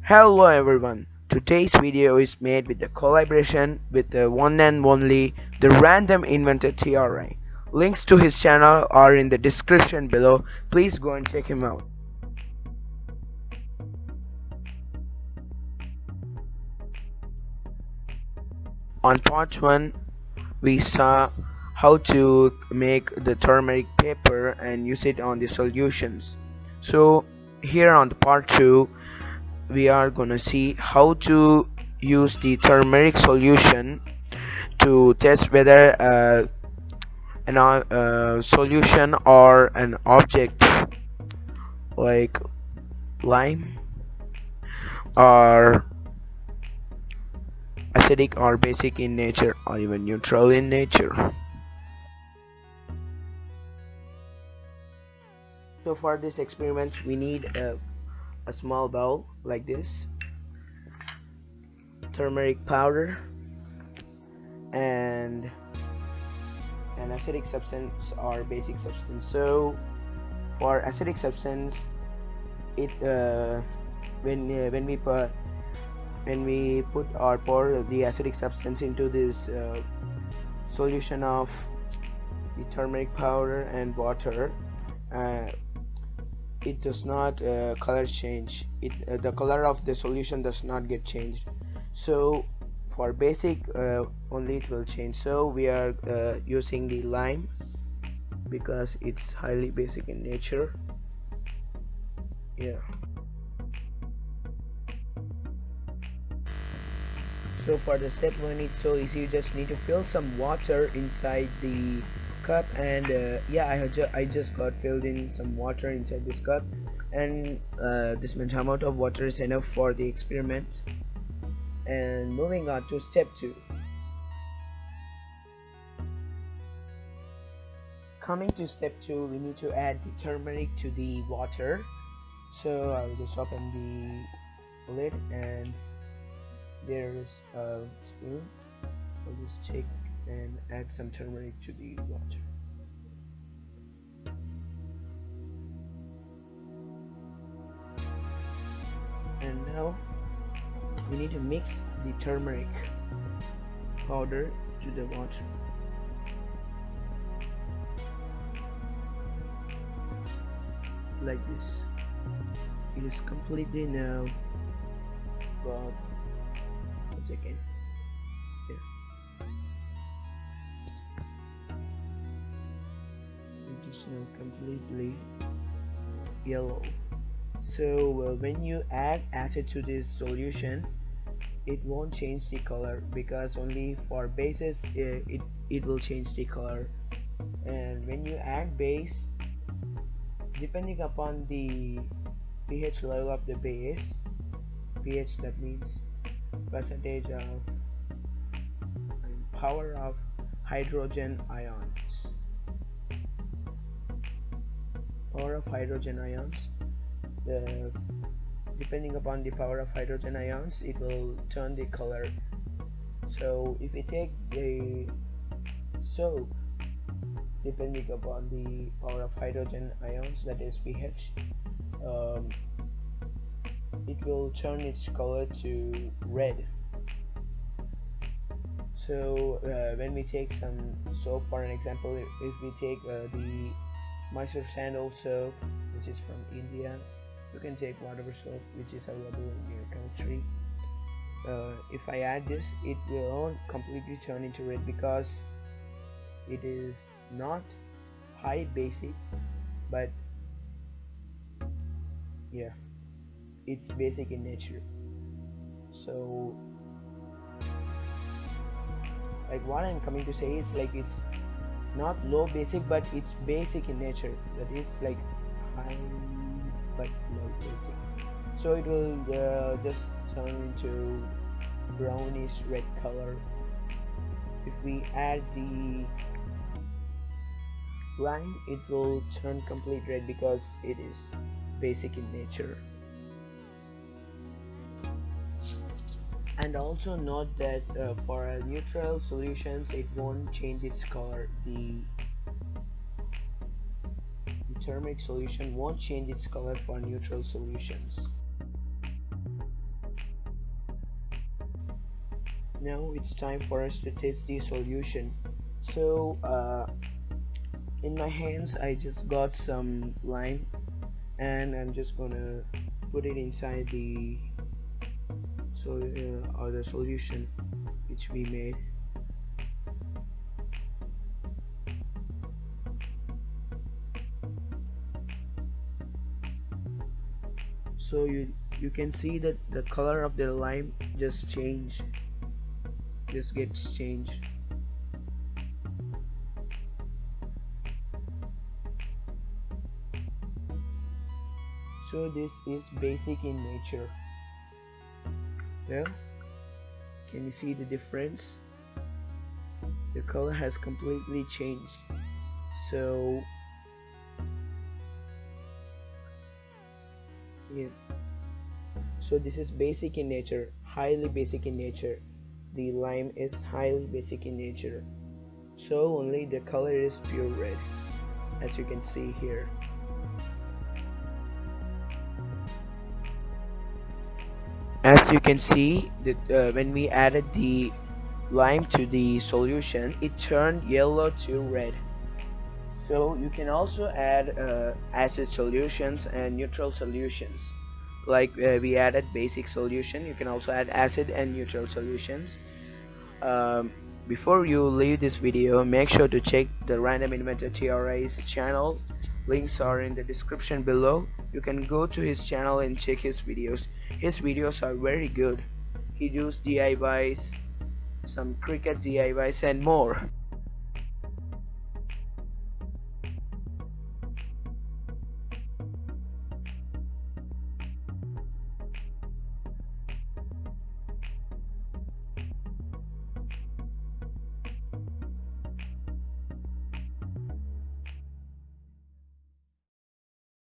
Hello everyone. Today's video is made with the collaboration with the one and only the Random Inventor TRI. Links to his channel are in the description below. Please go and check him out. On part 1 we saw how to make the turmeric paper and use it on the solutions. So here on the part 2 we are gonna see how to use the turmeric solution to test whether a solution or an object like lime are acidic or basic in nature or even neutral in nature. So for this experiment we need a small bowl like this, turmeric powder, and an acidic substance or basic substance. So for acidic substance, it when we put or pour the acidic substance into this solution of the turmeric powder and water, it does not color change. The color of the solution does not get changed. So for basic only it will change. So we are using the lime because it's highly basic in nature. Yeah. So for the step one, it's so easy. You just need to fill some water inside the cup, and yeah, I just got filled in some water inside this cup, and this much amount of water is enough for the experiment. And moving on to step 2. Coming to step 2, we need to add the turmeric to the water. So I will just open the lid, and there is a spoon. I'll just take and add some turmeric to the water. And now we need to mix the turmeric powder to the water. Like this. It is completely now got again. Yeah. It is now completely yellow. So when you add acid to this solution, it won't change the color, because only for bases it will change the color. And when you add base, depending upon the pH level of the base, pH, that means percentage of power of hydrogen ions. Power of hydrogen ions, depending upon the power of hydrogen ions, it will turn the color. So if we take the soap, depending upon the power of hydrogen ions, that is pH, it will turn its color to red. So when we take some soap, for an example, if we take the Mysore sandal soap, which is from India, you can take whatever soap which is available in your country. If I add this, it will completely turn into red, because it is not high basic, but yeah, it's basic in nature. So like what I'm coming to say is, like, it's not low basic, but it's basic in nature. That is like high but low basic. So it will just turn into brownish red color. If we add the lime, it will turn complete red, because it is basic in nature. And also note that for neutral solutions, it won't change its color. The turmeric solution won't change its color for neutral solutions. Now it's time for us to test the solution. So in my hands I just got some lime, and I'm just gonna put it inside the or the solution which we made. So you can see that the color of the lime just gets changed. So this is basic in nature. Well, can you see the difference? The color has completely changed. So yeah, so this is basic in nature, highly basic in nature. The lime is highly basic in nature, so only the color is pure red, as you can see here. As you can see that when we added the lime to the solution, it turned yellow to red. So you can also add acid solutions and neutral solutions. Like we added basic solution, you can also add acid and neutral solutions. um, Before you leave this video, make sure to check the Random Inventor TRI's channel. Links are in the description below. You can go to his channel and check his videos. His videos are very good. He does DIYs, some cricket DIYs and more.